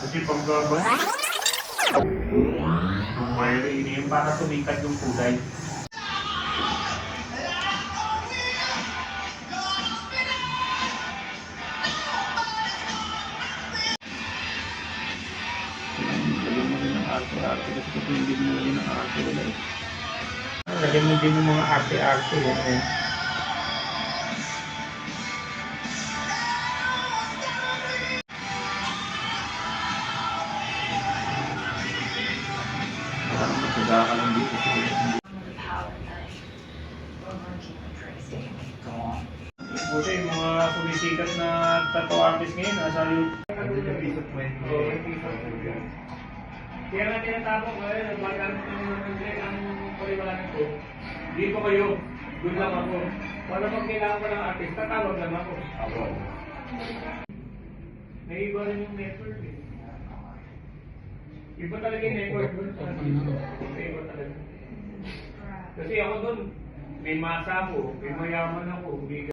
Kasi pag wiring yun para sumikat yung kulay. Lagyan mo din ng arte-arte kasi kung hindi mo din ng arte wala eh. Lagyan mo din ng mga arte-arte yan eh. Parang matyaga ka lang dito. Buti yung mga sumisikat na tattoo artist ngayon, nasa YouTube. Kaya nga tinatapok kayo, nagbagamit ang paliwanag ko. Hindi ko kayo, doon lang ako. Para pag kailangan ko ng artist, tatawag lang ako. Naiiba rin yung network eh. Iba talaga yung network doon. Iba talaga. Kasi ako doon, may masa ako, may mayaman ako,